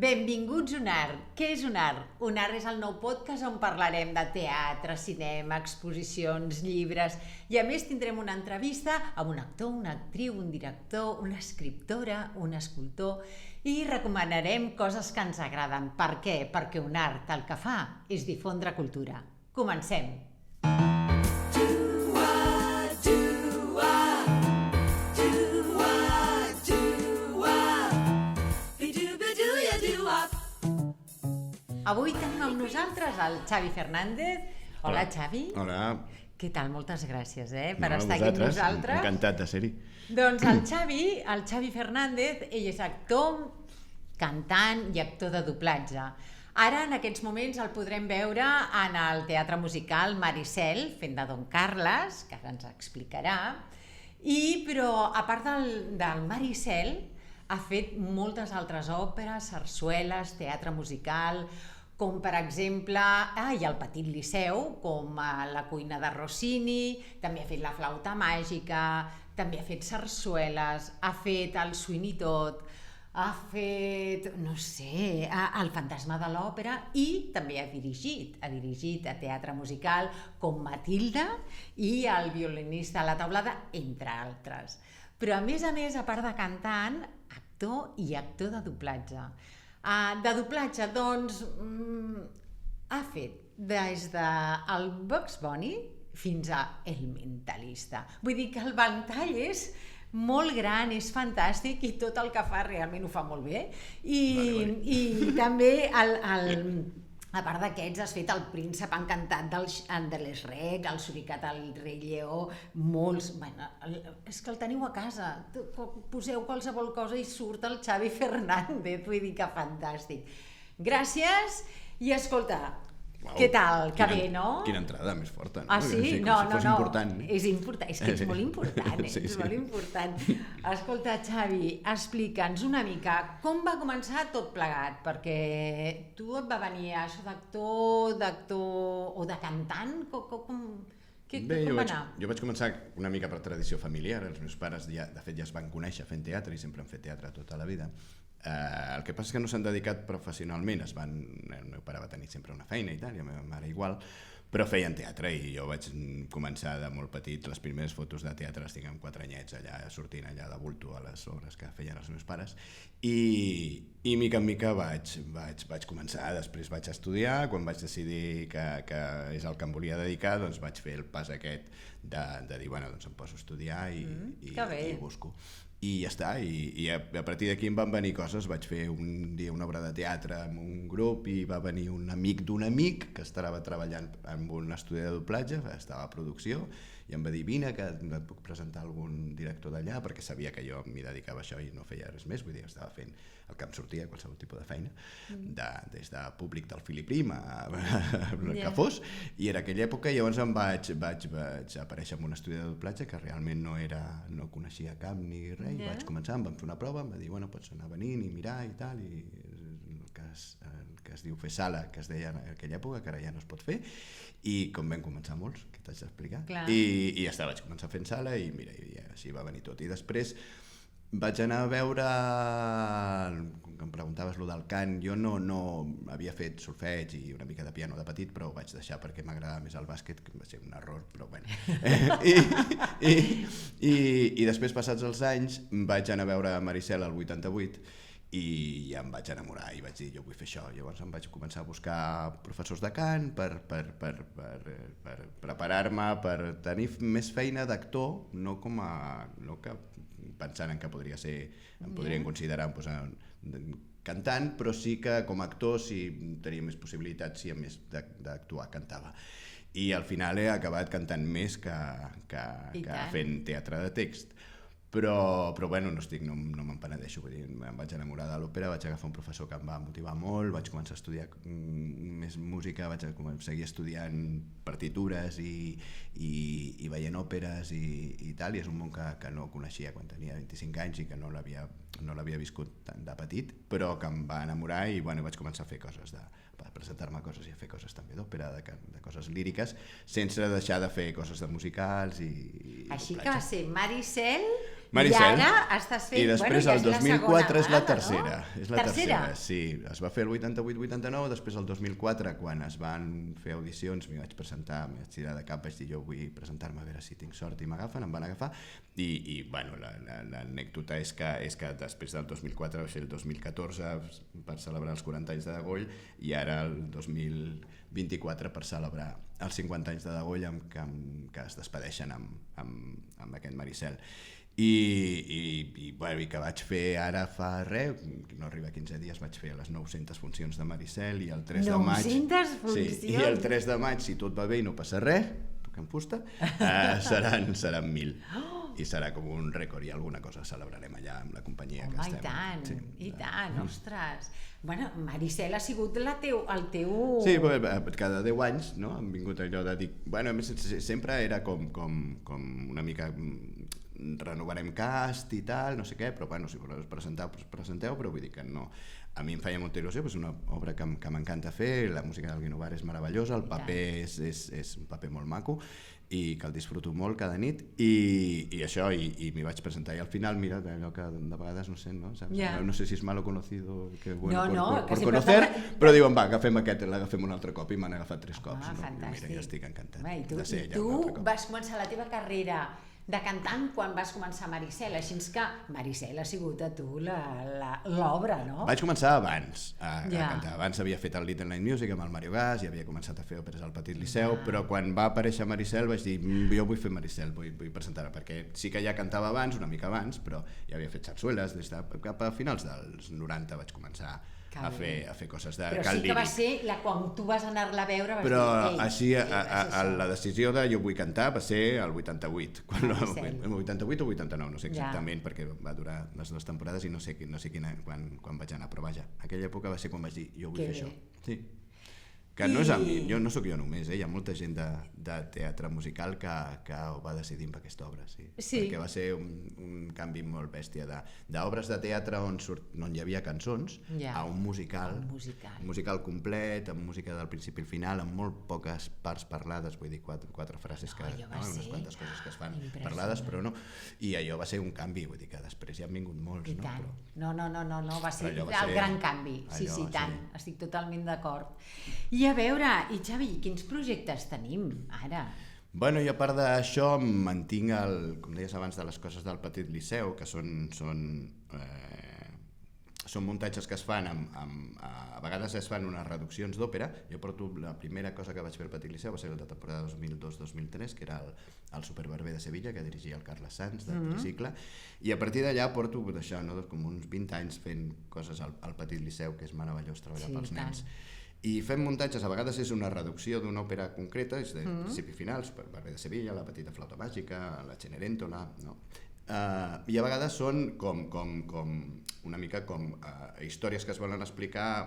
Benvinguts a Un Art. Què és Un Art? Un Art és el nou podcast on parlarem de teatre, cinema, exposicions, llibres i a més tindrem una entrevista amb un actor, una actriu, un director, una escriptora, un escultor i recomanarem coses que ens agraden. Per què? Perquè un art el que fa és difondre cultura. Comencem! Avui tenim amb nosaltres el Xavi Fernández. Hola, Xavi. Hola. Què tal? Moltes gràcies per estar aquí amb nosaltres. Encantat de ser-hi. Doncs el Xavi Fernández, ell és actor, cantant i actor de doblatge. Ara, en aquests moments, el podrem veure en el teatre musical Maricel, fent de Don Carles, que ara ens explicarà. Però, a part del Maricel, ha fet moltes altres òperes, sarsueles, teatre musical, com per exemple, i el Petit Liceu, com La cuina de Rossini, també ha fet La flauta màgica, també ha fet sarsueles, ha fet El Sweeney Todd, ha fet, no sé, El fantasma de l'òpera i també ha dirigit a teatre musical com Matilda i El violinista a la taulada, entre altres. Però a més, a part de cantant, actor i actor de doblatge. De doblatge, doncs, ha fet des del Bugs Bunny fins a El Mentalista. Vull dir que el ventall és molt gran, és fantàstic i tot el que fa realment ho fa molt bé. I també a part d'aquests has fet El príncep encantat de les Rec, El suricat al rei Lleó, molts... Bueno, és que el teniu a casa, poseu qualsevol cosa i surt el Xavi Fernández, vull dir que fantàstic. Gràcies i escolta, què tal? Que bé, no? Quina entrada més forta, no? Ah, sí? No. Important. És important, és que ets molt important, és molt important. Escolta, Xavi, explica'ns una mica com va començar tot plegat, perquè tu et va venir això d'actor o de cantant? Com va anar? Jo vaig començar una mica per tradició familiar. Els meus pares, de fet, ja es van conèixer fent teatre i sempre han fet teatre tota la vida. El que passa és que no s'han dedicat professionalment, el meu pare va tenir sempre una feina i tal, i la meva mare igual, però feien teatre i jo vaig començar de molt petit. Les primeres fotos de teatre les tinc amb 4 anyets allà, sortint allà de bulto a les obres que feien els meus pares i mica en mica vaig començar. Després vaig estudiar, quan vaig decidir que és el que em volia dedicar, doncs vaig fer el pas aquest de dir, bueno, doncs em poso a estudiar i busco. I ja està, i a partir d'aquí em van venir coses. Vaig fer un dia una obra de teatre amb un grup i va venir un amic d'un amic que estava treballant en un estudi de doblatge, estava a producció, i em va dir, vine, que et puc presentar algun director d'allà, perquè sabia que jo m'hi dedicava a això i no feia res més, vull dir, estava fent el que em sortia, qualsevol tipus de feina, des de públic del Filiprim a el que fos, i era aquella època, i llavors em vaig aparèixer en un estudi de doblatge que realment no coneixia cap ni res, i vaig començar, em van fer una prova, em va dir, bueno, pots anar venint i mirar i tal, i el que es diu fer sala, que es deia en aquella època, que ara ja no es pot fer, i com vam començar molts, que t'haig d'explicar, i ja està, vaig començar fent sala i mira, i així va venir tot. I després vaig anar a veure, com que em preguntaves lo del cant, jo no havia fet solfeig i una mica de piano de petit, però ho vaig deixar perquè m'agradava més el bàsquet, que va ser un error, però bueno. I després, passats els anys, vaig anar a veure Maricel al 88 i ja em vaig enamorar i vaig dir, jo vull fer això. Llavors em vaig començar a buscar professors de cant per preparar-me per tenir més feina d'actor, no que pensant en que podria ser, em podrien considerar cantant, però sí que com a actor sí tenia més possibilitats, si a més d'actuar cantava. I al final he acabat cantant més que fent teatre de text. Però bueno, no me'n penedeixo, vull dir, em vaig enamorar de l'òpera, vaig agafar un professor que em va motivar molt, vaig començar a estudiar més música, vaig seguir estudiant partitures i veient òperes i tal, i és un món que no coneixia quan tenia 25 anys i que no l'havia viscut tant de petit, però que em va enamorar i bueno, vaig començar a fer coses presentar-me a coses i a fer coses també d'òpera, de coses líriques, sense deixar de fer coses de musicals i així que va ser Maricel Maricel. I ara estàs fent... I després ja el és la 2004 és la segona tercera. vegada, no? És la tercera, sí. Es va fer el 88-89, després el 2004, quan es van fer audicions, m'hi vaig presentar, m'hi vaig tirar de cap, vaig dir jo vull presentar-me a veure si tinc sort i m'agafen, em van agafar, i bueno, l'anècdota és que després del 2004 va ser el 2014 per celebrar els 40 anys de Degoll, i ara el 2024 per celebrar els 50 anys de Degoll, que es despedeixen amb aquest Maricel. I que vaig fer ara fa res, no arriba a 15 dies, vaig fer les 900 funcions de Maricel, i el 3 de maig... 900 funcions? Sí, i el 3 de maig, si tot va bé i no passa res, toquem fusta, seran 1.000. I serà com un rècord, i alguna cosa celebrarem allà amb la companyia que estem. I tant, ostres. Bueno, Maricel ha sigut el teu... Sí, cada 10 anys, no? Han vingut allò de dir... Bueno, a més, sempre era com una mica... renovarem cast i tal, no sé què, però bueno, si voleu presentar, doncs presenteu, però vull dir que no. A mi em feia molta il·lusió, és una obra que m'encanta fer, la música del Guinovar és meravellosa, el paper és un paper molt maco, i que el disfruto molt cada nit, i això, i m'hi vaig presentar, i al final, mira, allò que de vegades, no sé, no sé si és malo conocido que bueno por conocer, però diuen, va, agafem aquest, l'agafem un altre cop, i m'han agafat 3 cops. Fantàstic. Mira, jo estic encantat de ser allà un altre cop. Tu vas començar la teva carrera de cantant quan vas començar Maricel, així que Maricel ha sigut a tu l'obra, no? Vaig començar abans a cantar. Abans havia fet el Little Night Music amb el Mario Gas i havia començat a fer òperes al Petit Liceu, però quan va aparèixer Maricel vaig dir, jo vull fer Maricel, vull presentar-la, perquè sí que ja cantava abans, una mica abans, però ja havia fet sarsueles, des de cap a finals dels 90 vaig començar a fer coses de cant líric. Però sí que va ser quan tu vas anar-la a veure, vas dir... Però així, la decisió de jo vull cantar va ser el 88, el 88 o 89, no sé exactament, perquè va durar les 2 temporades i no sé quan vaig anar, però vaja, aquella època va ser quan vaig dir jo vull fer això. Sí. Que no és a mi, no sóc jo només, hi ha molta gent de teatre musical que ho va decidir amb aquesta obra, sí. Perquè va ser un canvi molt bèstia d'obres de teatre on hi havia cançons a un musical complet, amb música del principi al final, amb molt poques parts parlades, vull dir, 4 frases, unes quantes coses que es fan parlades, però no, i allò va ser un canvi, vull dir que després hi han vingut molts, no? No, va ser el gran canvi, sí, tant, estic totalment d'acord. I a veure, Xavi, quins projectes tenim ara? Bueno, i a part d'això mantinc, com deies abans, de les coses del Petit Liceu, que són muntatges que es fan, a vegades es fan unes reduccions d'òpera. Jo porto, la primera cosa que vaig fer al Petit Liceu va ser la temporada 2002-2003, que era el Superbarber de Sevilla, que dirigia el Carles Sanz, del tricicle, i a partir d'allà porto això, com uns 20 anys fent coses al Petit Liceu, que és meravellós treballar pels nens. I fem muntatges, a vegades és una reducció d'una òpera concreta, és de principi i final, Superbarber de Sevilla, La petita flauta màgica, La Cenerentola, no? I a vegades són com una mica com històries que es volen explicar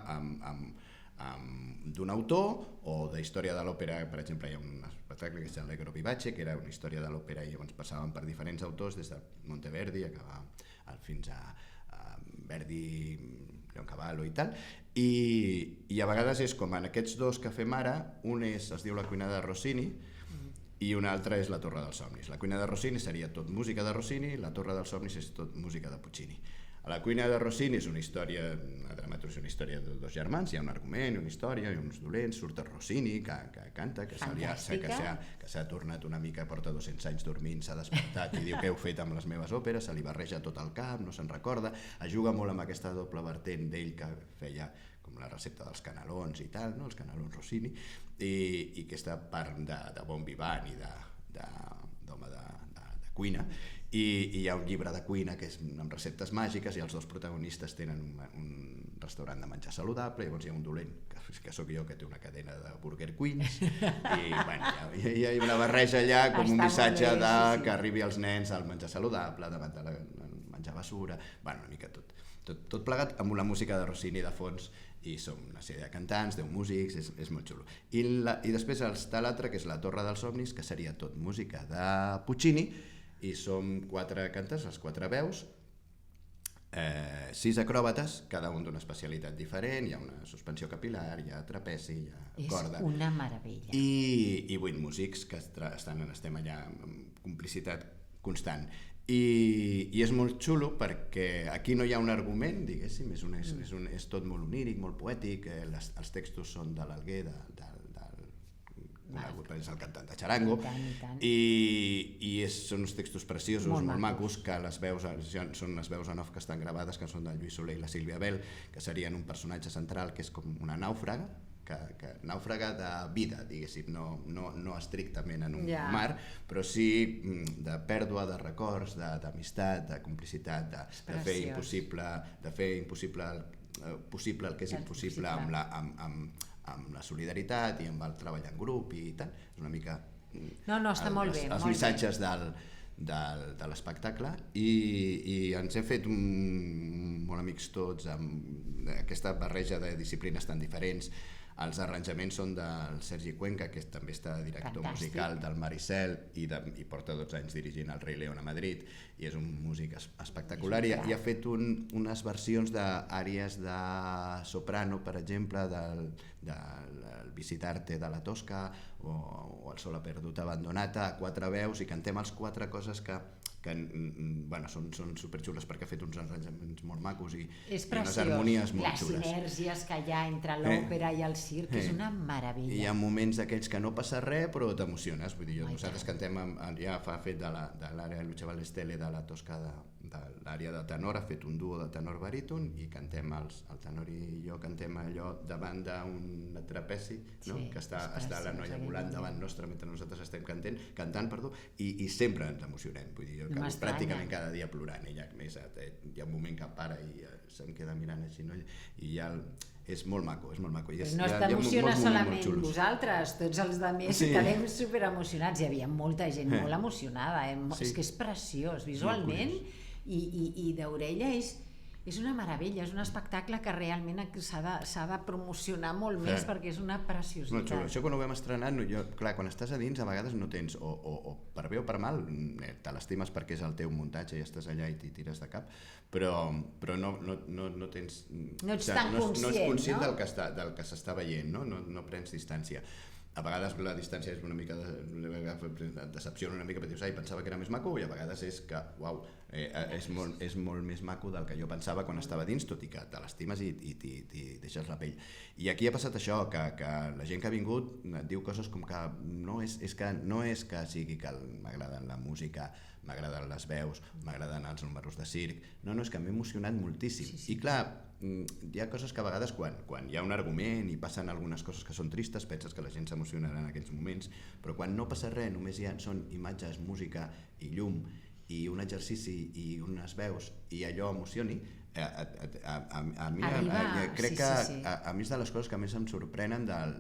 d'un autor o d'història de l'òpera. Per exemple, hi ha un espectacle que és Allegro Vivace, que era una història de l'òpera i llavors passaven per diferents autors, des de Monteverdi fins a Verdi, Leoncavallo i tal, i a vegades és com en aquests 2 que fem ara, un es diu La cuina de Rossini i un altre és La torre dels somnis. La cuina de Rossini seria tot música de Rossini, La torre dels somnis és tot música de Puccini. A La cuina de Rossini és una història, una dramaturgia, una història de 2 germans, hi ha un argument, una història, hi ha uns dolents, surt el Rossini, que canta, que s'ha tornat una mica, porta 200 anys dormint, s'ha despertat i diu què heu fet amb les meves òperes, se li barreja tot el cap, no se'n recorda, es juga molt amb aquesta doble vertent d'ell que feia com la recepta dels canelons i tal, no? Els canelons Rossini, i aquesta part de bon vivant i d'home de cuina. I hi ha un llibre de cuina que és amb receptes màgiques i els 2 protagonistes tenen un restaurant de menjar saludable, llavors hi ha un dolent, que sóc jo, que té una cadena de Burger Queens, i bueno, hi ha una barreja allà com un missatge que arribi als nens al menjar saludable, davant de menjar basura, bueno, una mica tot plegat amb una música de Rossini de fons, i som una sèrie de cantants, 10 músics, és molt xulo. I després està l'altre, que és La torre dels somnis, que seria tot música de Puccini, i som 4 cantants, les 4 veus, 6 acròbates, cada un d'una especialitat diferent, hi ha una suspensió capilar, hi ha trapezi, hi ha corda. És una meravella. I 8 músics que estem allà en complicitat constant. I és molt xulo perquè aquí no hi ha un argument, diguéssim, és tot molt oníric, molt poètic, els textos són de l'Alguer, conegut és el cantant de Charango, i són uns textos preciosos, molt macos, que les veus són les veus en off que estan gravades, que són del Lluís Soler i la Sílvia Bel, que serien un personatge central que és com una nàufraga, nàufraga de vida, diguéssim, no estrictament en un mar, però sí de pèrdua de records, d'amistat, de complicitat, de fer impossible el que és impossible amb la solidaritat i amb el treball en grup i tal. És una mica està molt bé, els missatges de l'espectacle, i ens hem fet molt amics tots amb aquesta barreja de disciplines tan diferents. Els arranjaments són del Sergi Cuenca, que també està director musical del Maricel i porta 12 anys dirigint el Rei León a Madrid, i és un músic espectacular, i ha fet unes versions d'àries de soprano, per exemple, del Visitarte de la Tosca o El sol ha perdut abandonata, a 4 veus, i cantem els 4 coses que són superxules, perquè ha fet uns arranjaments molt macos i unes harmonies molt xules. Les sinergies que hi ha entre l'òpera i el circ és una meravella. Hi ha moments d'aquells que no passa res però t'emociones. Vull dir, nosaltres cantem, ja ha fet de l'àrea de Lucha Ballestelle de la Tosca, de l'àrea de tenor, ha fet un duo de tenor baríton, i cantem, el tenor i jo cantem allò davant d'un trapezi, que està la noia volant davant nostre mentre nosaltres estem cantant, i sempre ens emocionem. Vull dir, jo acabo pràcticament cada dia plorant, ella més hi ha un moment que para i se'm queda mirant així, i ja és molt maco, és molt maco. No t'emociona solament vosaltres, tots els altres quedem superemocionats. Hi havia molta gent molt emocionada, és que és preciós visualment, i d'orella és una meravella, és un espectacle que realment s'ha de promocionar molt més, perquè és una preciositat. Això quan ho vam estrenar, clar, quan estàs a dins a vegades no tens, o per bé o per mal, te l'estimes perquè és el teu muntatge i estàs allà i t'hi tires de cap, però no tens... No ets tan conscient, no ets conscient del que s'està veient, no prens distància. A vegades la distància és una mica decepciona una mica, perquè dius, pensava que era més maco, i a vegades és que, uau, és molt més maco del que jo pensava quan estava dins, tot i que te l'estimes i t'hi deixes la pell. I aquí ha passat això, que la gent que ha vingut diu coses com que no és que sigui que m'agrada la música, m'agraden les veus, m'agraden els números de circ, és que m'he emocionat moltíssim. I clar, hi ha coses que a vegades quan hi ha un argument i passen algunes coses que són tristes, penses que la gent s'emocionarà en aquells moments, però quan no passa res, només són imatges, música i llum i un exercici i unes veus, i allò emocioni, a mi crec que a mi és de les coses que més em sorprenen del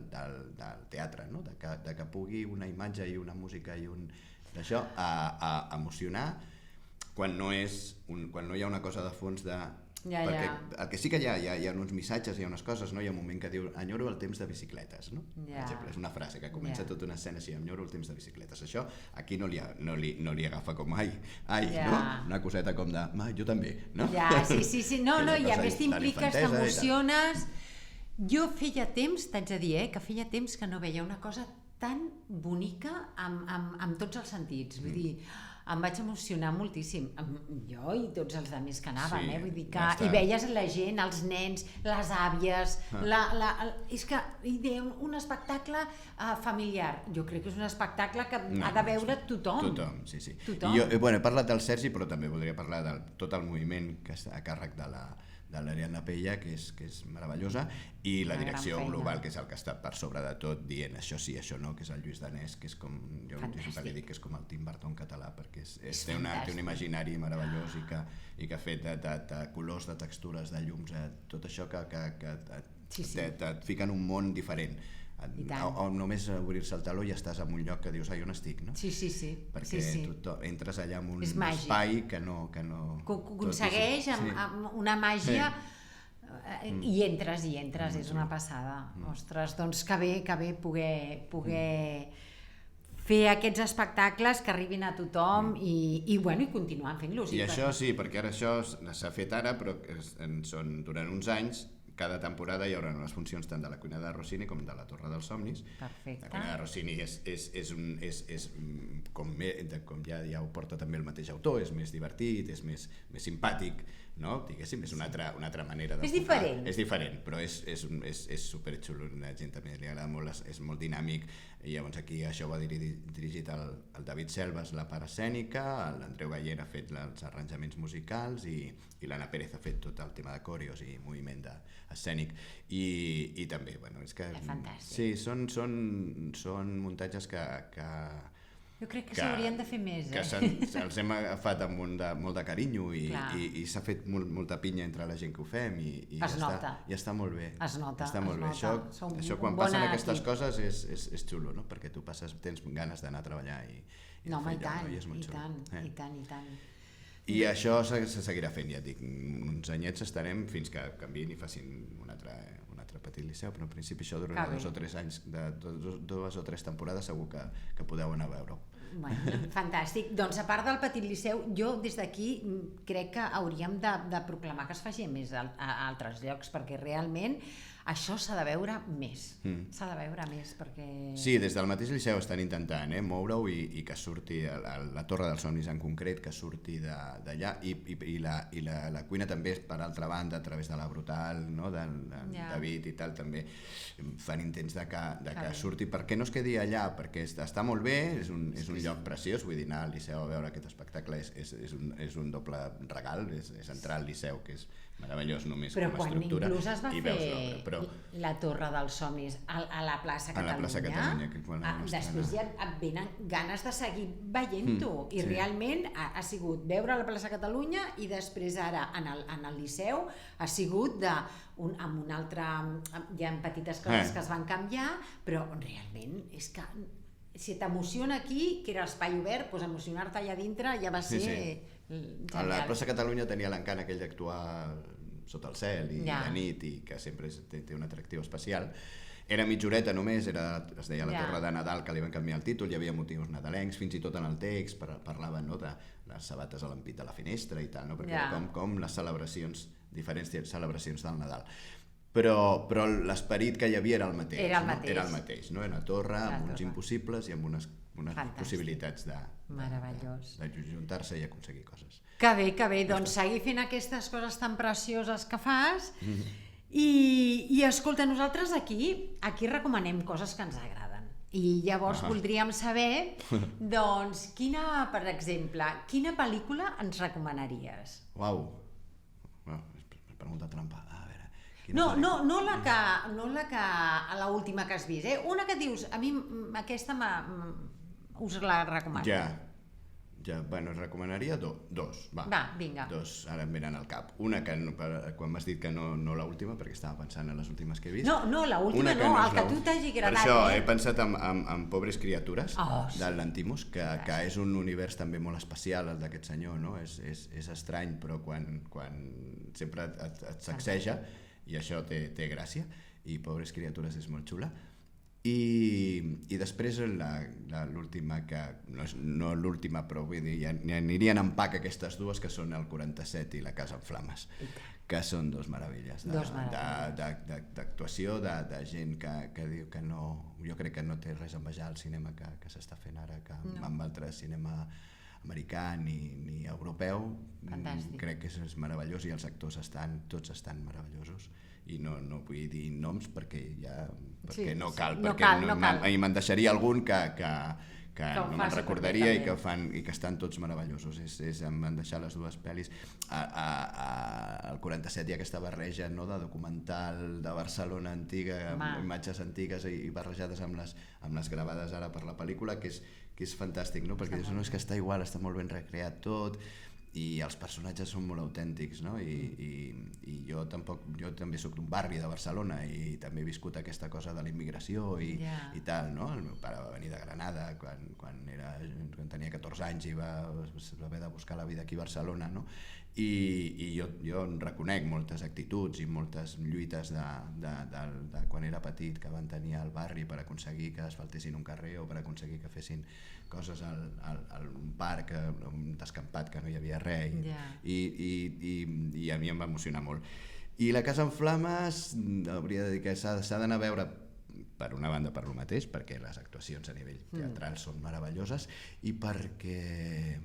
teatre, de que pugui una imatge i una música i d'això a emocionar quan no hi ha una cosa de fons de... Perquè el que sí que hi ha uns missatges, hi ha unes coses, hi ha un moment que diu enyoro el temps de bicicletes, per exemple, és una frase que comença tota una escena així, enyoro el temps de bicicletes. Això aquí no li agafa com una coseta com de jo també, no? Sí, no, i a més t'impliques, t'emociones. Jo feia temps, t'haig de dir, que feia temps que no veia una cosa tan bonica amb tots els sentits, vull dir, em vaig emocionar moltíssim, jo i tots els altres que anaven, vull dir que hi veies la gent, els nens, les àvies, és que un espectacle familiar, jo crec que és un espectacle que ha de veure tothom. Tothom, sí. He parlat del Sergi, però també voldria parlar de tot el moviment que està a càrrec de l'Ariadna Pella, que és meravellosa, i la direcció global, que és el que està per sobre de tot, dient això sí, això no, que és el Lluís Danés, que és com, jo sempre li dic que és com el Tim Burton català, perquè té un imaginari meravellós i que ha fet de colors, de textures, de llums, tot això que et fica en un món diferent. O només obrir-se el taló i estàs en un lloc que dius, on estic, no? Sí. Perquè entres allà en un espai que no... Aconsegueix amb una màgia i entres, és una passada. Ostres, doncs que bé poder fer aquests espectacles que arribin a tothom i continuar fent-los. I això sí, perquè ara això s'ha fet ara, però són durant uns anys cada temporada hi haurà unes funcions tant de la cuina de Rossini com de la Torre dels Somnis. Perfecte. La cuina de Rossini com ja ho porta també el mateix autor, és més divertit, és més simpàtic, no? Diguéssim, és una altra manera de... És diferent. És diferent, però és superxulo, la gent també li agrada molt, és molt dinàmic, i llavors aquí això ho ha dirigit el David Selves, la part escènica, l'Andreu Gallera ha fet els arranjaments musicals i l'Anna Pérez ha fet tot el tema de coreos i moviment escènic, i també, bueno, és que... És fantàstic. Sí, són muntatges que jo crec que s'haurien de fer més, que els hem agafat amb molt de carinyo i s'ha fet molta pinya entre la gent que ho fem i està molt bé. Es nota. Això quan passen aquestes coses és xulo, no? Perquè tu tens ganes d'anar a treballar i no, home, i tant. I això se seguirà fent, ja et dic, uns anyets estarem fins que canviïn i facin un altre petit liceu, però en principi això durarà 2 o 3 anys, 2 o 3 temporades segur que podeu anar a veure-ho. Bueno, fantàstic. Doncs a part del petit liceu, jo des d'aquí crec que hauríem de proclamar que es faci més a altres llocs, perquè realment això s'ha de veure més. S'ha de veure més perquè... Sí, des del mateix liceu estan intentant moure-ho i que surti la Torre dels Somnis en concret, que surti d'allà, i la cuina també, per altra banda, a través de la Brutal, no? del David i tal, també fan intents de que surti, perquè no es quedi allà, perquè està molt bé, és un lloc preciós, vull dir, anar al liceu a veure aquest espectacle és un doble regal, és entrar al liceu, que és meravellós només com a estructura. Però quan inclús es va fer la Torre dels Somnis a la plaça Catalunya, després ja et venen ganes de seguir veient-ho, i realment ha sigut veure la plaça Catalunya i després ara en el Liceu ha sigut amb un altre, hi ha petites coses que es van canviar, però realment és que si t'emociona aquí, que era espai obert, doncs emocionar-te allà dintre ja va ser genial. A la plaça Catalunya tenia l'encant aquell d'actuar sota el cel i de nit, i que sempre té un atractiu especial. Era mitja horeta només, es deia la Torre de Nadal, que li van canviar el títol, hi havia motius nadalencs, fins i tot en el text parlaven de les sabates a l'ampit de la finestra i tal, perquè com les diferents celebracions del Nadal. Però l'esperit que hi havia era el mateix. Era el mateix, no? Era una torre amb uns impossibles i amb unes possibilitats d'ajuntar-se i aconseguir coses. Que bé, doncs seguir fent aquestes coses tan precioses que fas i escolta, nosaltres aquí recomanem coses que ens agraden i llavors voldríem saber, doncs, per exemple, quina pel·lícula ens recomanaries? Uau, pregunta trampa. No la que a l'última que has vist, una que dius, a mi aquesta us la recomano. Bueno, recomanaria dos. Va, vinga. Dos, ara em venen al cap. Una que, quan m'has dit que no l'última, perquè estava pensant en les últimes que he vist. No, l'última no, el que tu t'hagi agradat. Per això he pensat en Pobres criatures, del Lanthimos, que és un univers també molt especial, el d'aquest senyor, no? És estrany, però quan sempre et sacseja, i això té gràcia, i Pobres criatures és molt xula. I després l'última, que no l'última, però vull dir, ja anirien en pack aquestes dues, que són el 47 i La casa en flames, que són dos meravelles d'actuació, de gent que diu que no, jo crec que no té res a envejar al cinema que s'està fent ara, que amb altre cinema americà ni europeu. Crec que és meravellós, i els actors tots estan meravellosos, i no vull dir noms perquè no cal, perquè me'n deixaria algun que no me'n recordaria i que estan tots meravellosos. Em van deixar les dues pel·lis. Al 47 hi ha aquesta barreja de documental de Barcelona antiga, amb imatges antigues i barrejades amb les gravades ara per la pel·lícula, que és fantàstic, perquè dius, no, és que està igual, està molt ben recreat tot, i els personatges són molt autèntics, no? I jo també soc d'un barri de Barcelona i també he viscut aquesta cosa de la immigració i tal, no? El meu pare va venir de Granada quan tenia 14 anys i va haver de buscar la vida aquí a Barcelona, no? I jo en reconec moltes actituds i moltes lluites de quan era petit que van tenir al barri per aconseguir que asfaltessin un carrer o per aconseguir que fessin coses al parc, un descampat que no hi havia res, i a mi em va emocionar molt. I La casa en flames hauria de dir que s'ha d'anar a veure per una banda per lo mateix, perquè les actuacions a nivell teatral són meravelloses i perquè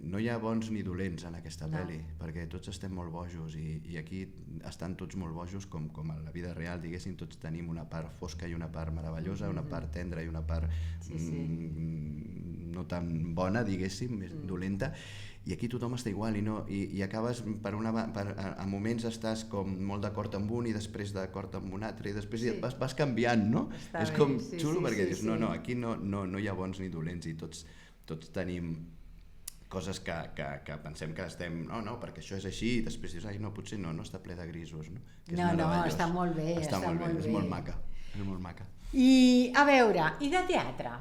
no hi ha bons ni dolents en aquesta pel·li, perquè tots estem molt bojos i aquí estan tots molt bojos com a la vida real, diguéssim, tots tenim una part fosca i una part meravellosa, una part tendra i una part no tan bona, diguéssim, més dolenta, i aquí tothom està igual i acabes a moments estàs com molt d'acord amb un i després d'acord amb un altre i després vas canviant, no? És com xulo perquè dius, no, aquí no hi ha bons ni dolents i tots tenim coses que pensem que estem, no, perquè això és així, i després dius, no, potser no, està ple de grisos, no? No, està molt bé, està molt bé, és molt maca. I, a veure, i de teatre?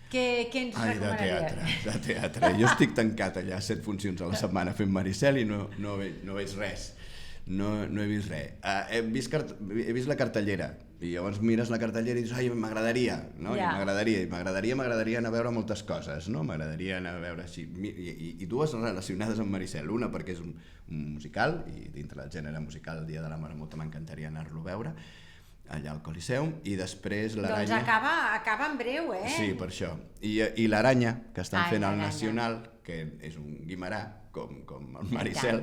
Què ens recomanaries? De teatre. Jo estic tancat allà 7 funcions a la setmana fent Maricel i no veig res. No he vist res. He vist la cartellera i llavors mires la cartellera i dius, m'agradaria, no? M'agradaria anar a veure moltes coses, no? M'agradaria anar a veure així. I dues relacionades amb Maricel. Una perquè és un musical i dintre del gènere musical el Dia de la Marmota m'encantaria anar-lo a veure allà al Coliseum, i després l'Aranya... Doncs acaba en breu, Sí, per això. I l'Aranya, que estan fent al Nacional, que és un guimarà, com el Maricel,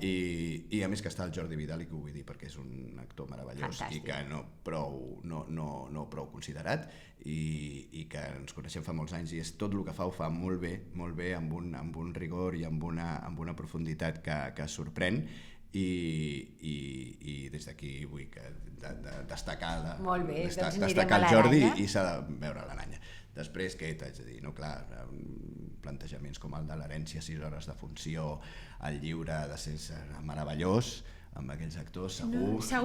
i a més que està el Jordi Vidal, i que ho vull dir perquè és un actor meravellós i que no prou considerat i que ens coneixem fa molts anys i és tot el que ho fa molt bé, amb un rigor i amb una profunditat que sorprèn. I des d'aquí vull destacar el Jordi i s'ha de veure l'Aranya. Després, què t'haig de dir? No, clar, plantejaments com el de l'herència, 6 hores de funció, el llibre de ser meravellós, amb aquells actors, segur, però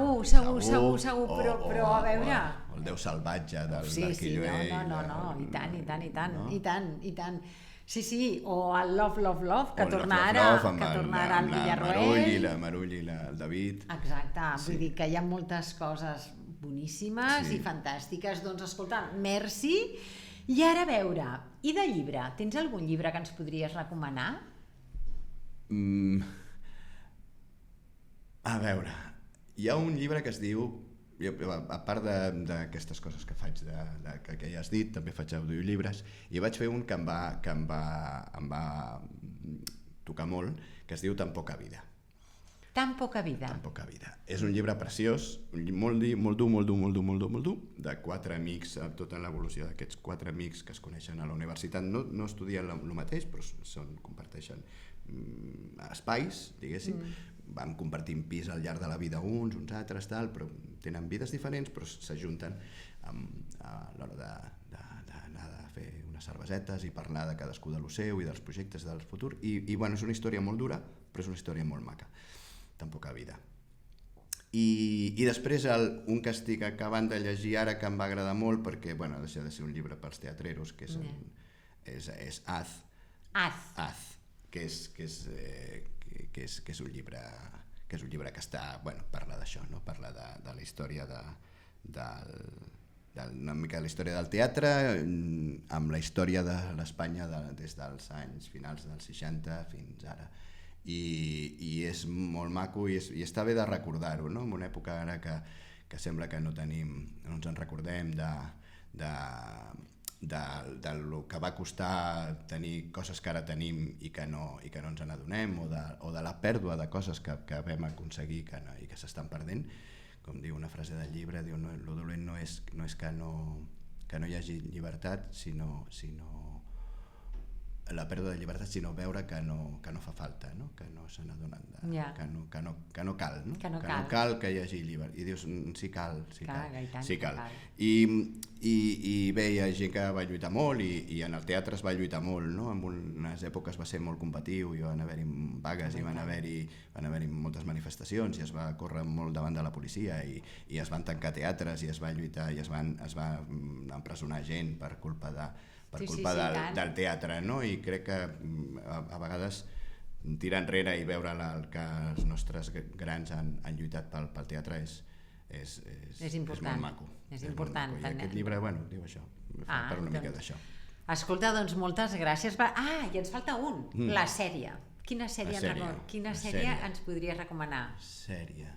a veure... El Déu salvatge del Quilloé. I tant. Sí, o el Love, que torna ara al Villarroel. La Marull i el David. Exacte, vull dir que hi ha moltes coses boníssimes i fantàstiques. Doncs escolta, merci. I ara a veure, i de llibre? Tens algun llibre que ens podries recomanar? A veure, hi ha un llibre que es diu... a part d'aquestes coses que faig que ja has dit, també faig audiollibres i vaig fer un que em va tocar molt, que es diu Tan poca vida. Tan poca vida. És un llibre preciós, molt dur, de 4 amics, tota l'evolució d'aquests 4 amics que es coneixen a la universitat, no estudien el mateix, però comparteixen espais, diguéssim, vam compartint pis al llarg de la vida uns altres, però tenen vides diferents, però s'ajunten a l'hora d'anar a fer unes cervesetes i parlar de cadascú de lo seu i dels projectes del futur. I bueno, és una història molt dura, però és una història molt maca. Tan poca vida. I després un que estic acabant de llegir ara que em va agradar molt perquè, bueno, deixa de ser un llibre pels teatreros, que és Az, que és un llibre que està, bueno, parla d'això, no? Parla de la història una mica de la història del teatre amb la història de l'Espanya des dels anys finals dels 60 fins ara. I és molt maco i està bé de recordar-ho, no? En una època ara que sembla que no ens en recordem del que va costar tenir coses que ara tenim i que no ens n'adonem, o de la pèrdua de coses que vam aconseguir i que s'estan perdent. Com diu una frase del llibre, diu, lo dolent no és que no hi hagi llibertat, sinó la pèrdua de llibertat, sinó veure que no fa falta, no? Que no se n'adonen, que no cal, no? Que no cal que hi hagi llibertat. I dius, sí cal. I bé, hi ha gent que va lluitar molt i en el teatre es va lluitar molt, no? En unes èpoques va ser molt combatiu i van haver-hi vagues i van haver-hi moltes manifestacions i es va córrer molt davant de la policia i es van tancar teatres i es va lluitar i es va empresonar gent per culpa del teatre, no? I crec que a vegades tirar enrere i veure que els nostres grans han lluitat pel teatre és molt maco. És important. I aquest llibre, bueno, diu això, parla una mica d'això. Escolta, doncs moltes gràcies. I ens falta un, la sèrie. Quina sèrie ens podries recomanar? Sèrie.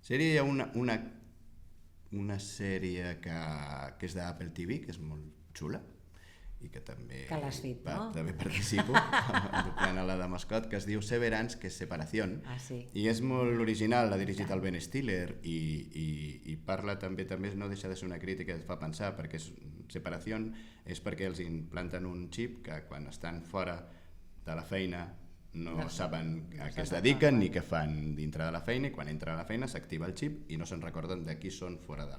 Sèrie, hi ha una sèrie que és d'Apple TV, que és molt xula, i que també, que l'has fet, no? També participo doblant a la de mascot, que es diu Severance, que és Separación, sí. I és molt original, l'ha dirigit el Ben Stiller, i parla també, no deixa de ser una crítica que et fa pensar, perquè Separación és perquè els implanten un xip que quan estan fora de la feina no saben a què es dediquen ni què fan dintre de la feina, i quan entren a la feina s'activa el xip i no se'n recorden de qui són fora de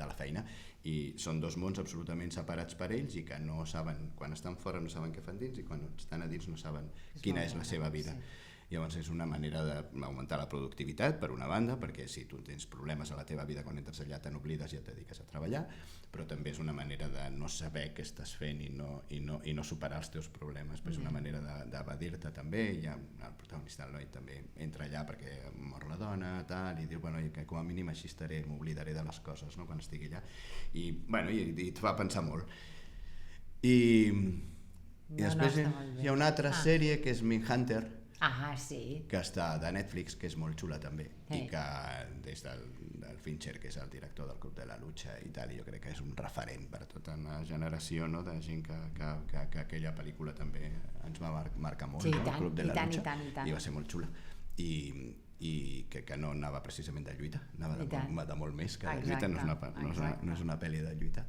la feina, i són dos mons absolutament separats per ells i que no saben, quan estan fora no saben què fan dins, i quan estan a dins no saben quina és la seva vida. Llavors és una manera d'augmentar la productivitat, per una banda, perquè si tu tens problemes a la teva vida quan entres allà te n'oblides i et dediques a treballar, però també és una manera de no saber què estàs fent i no superar els teus problemes, però és una manera d'evadir-te també. I el protagonista, el noi, també entra allà perquè mor la dona i diu, bueno, que com a mínim així m'oblidaré de les coses, no?, quan estigui allà, i et fa pensar molt. I després hi ha una altra sèrie que és Mindhunter, sí. que està de Netflix, que és molt xula també, i que des del Fincher, que és el director del Club de la Lucha i tal, jo crec que és un referent per tota una generació, no?, de gent que aquella pel·lícula també ens va marcar molt, no? El Club de la Lucha, i va ser molt xula, i que no anava precisament de lluita, anava de molt més que de lluita, no és una pel·li de lluita,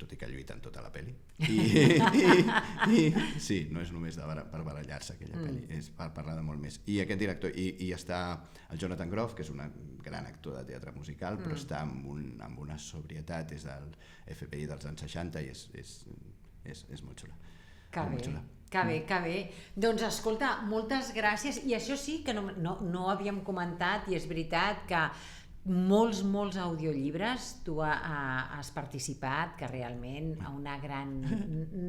tot i que lluiten tota la pel·li, i sí, no és només per barallar-se aquella pel·li, és per parlar de molt més. I aquest director, i està el Jonathan Groff, que és un gran actor de teatre musical, però està amb una sobrietat, és del FBI dels anys 60 i és molt xula. Que bé. Doncs escolta, moltes gràcies, i això sí que no havíem comentat, i és veritat que molts audiollibres tu has participat, que realment una gran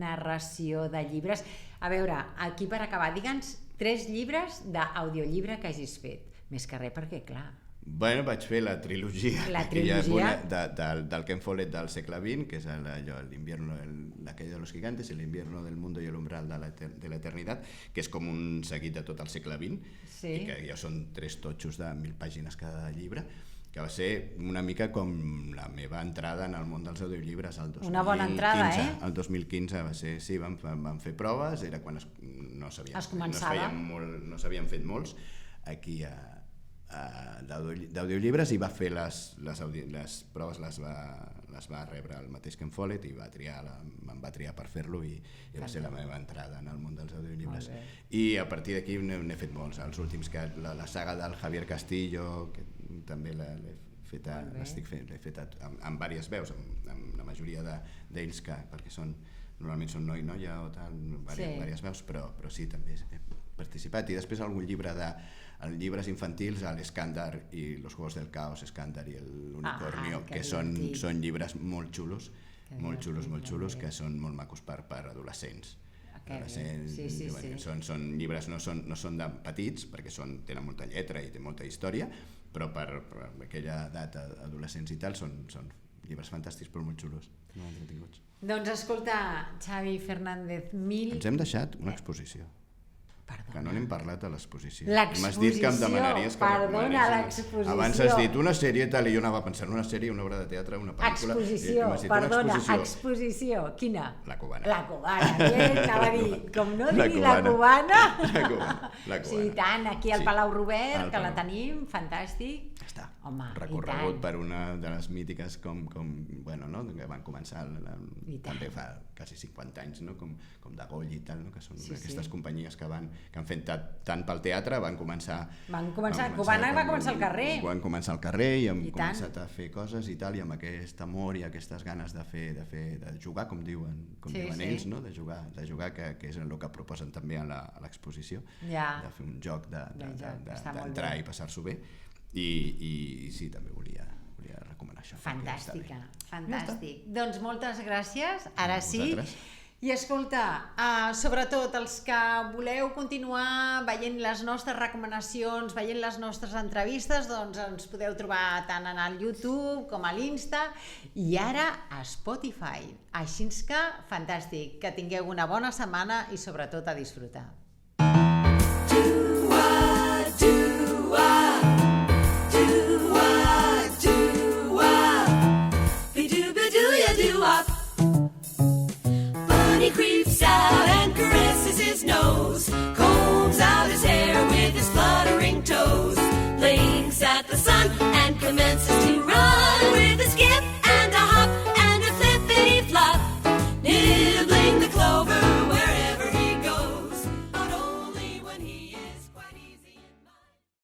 narració de llibres. A veure, aquí per acabar, digue'ns 3 llibres d'audiollibre que hagis fet, més que res perquè, clar... Bueno, vaig fer la trilogia del Ken Follett del segle XX, que és La caída de los gigantes, El invierno del mundo y el umbral de la eternidad, que és com un seguit de tot el segle XX, i que ja són 3 totxos de 1.000 pàgines cada llibre, que va ser una mica com la meva entrada en el món dels audiollibres el 2015. Una bona entrada, El 2015 va ser, sí, vam fer proves, era quan no s'havien fet molts aquí d'audiollibles, i va fer les proves, les va rebre el mateix Ken Follett, i em va triar per fer-lo, i va ser la meva entrada en el món dels audiollibles. I a partir d'aquí n'he fet molts. Els últims, la saga del Javier Castillo, que també l'he fet amb diverses veus, amb la majoria d'ells, perquè normalment són noi, noia o tal, diverses veus, però sí, també he participat. I després algun llibre llibres infantils, l'Escàndar i los juegos del caos, Escàndar i l'unicornio, que són llibres molt xulos, que són molt macos per adolescents. Són llibres, no són de petits, perquè tenen molta lletra i té molta història, però per aquella edat, adolescents i tal, són llibres fantàstics, però molt xulos, molt entretinguts. Doncs escolta, Xavi Fernández, ens hem deixat una exposició. Perdona. Que no n'hem parlat a l'exposició. M'has dit que em demanaries que perdona, l'exposició. Abans has dit una sèrie tal, i jo anava pensant una sèrie, una obra de teatre, una pel·lícula... Exposició. Quina? La Cubana. La Cubana, anava a dir, com no digui la Cubana... La Cubana. Sí, tant, aquí al Palau Robert, que la tenim, fantàstic. Està. Recorregut per una de les mítiques que van començar també fa quasi 50 anys, com de Goll i tal, que són aquestes companyies que han fet tant pel teatre, van començar... Cubana va començar al carrer. Van començar al carrer i han començat a fer coses i tal, i amb aquest amor i aquestes ganes de jugar, com diuen ells, de jugar, que és el que proposen també a l'exposició, de fer un joc d'entrar i passar-s'ho bé. I sí, també volia recomanar això. Fantàstic. Doncs moltes gràcies. Ara sí, I escolta, sobretot els que voleu continuar veient les nostres recomanacions, veient les nostres entrevistes, doncs ens podeu trobar tant en el YouTube com a l'Insta i ara a Spotify. Així que, fantàstic, que tingueu una bona setmana i sobretot a disfrutar.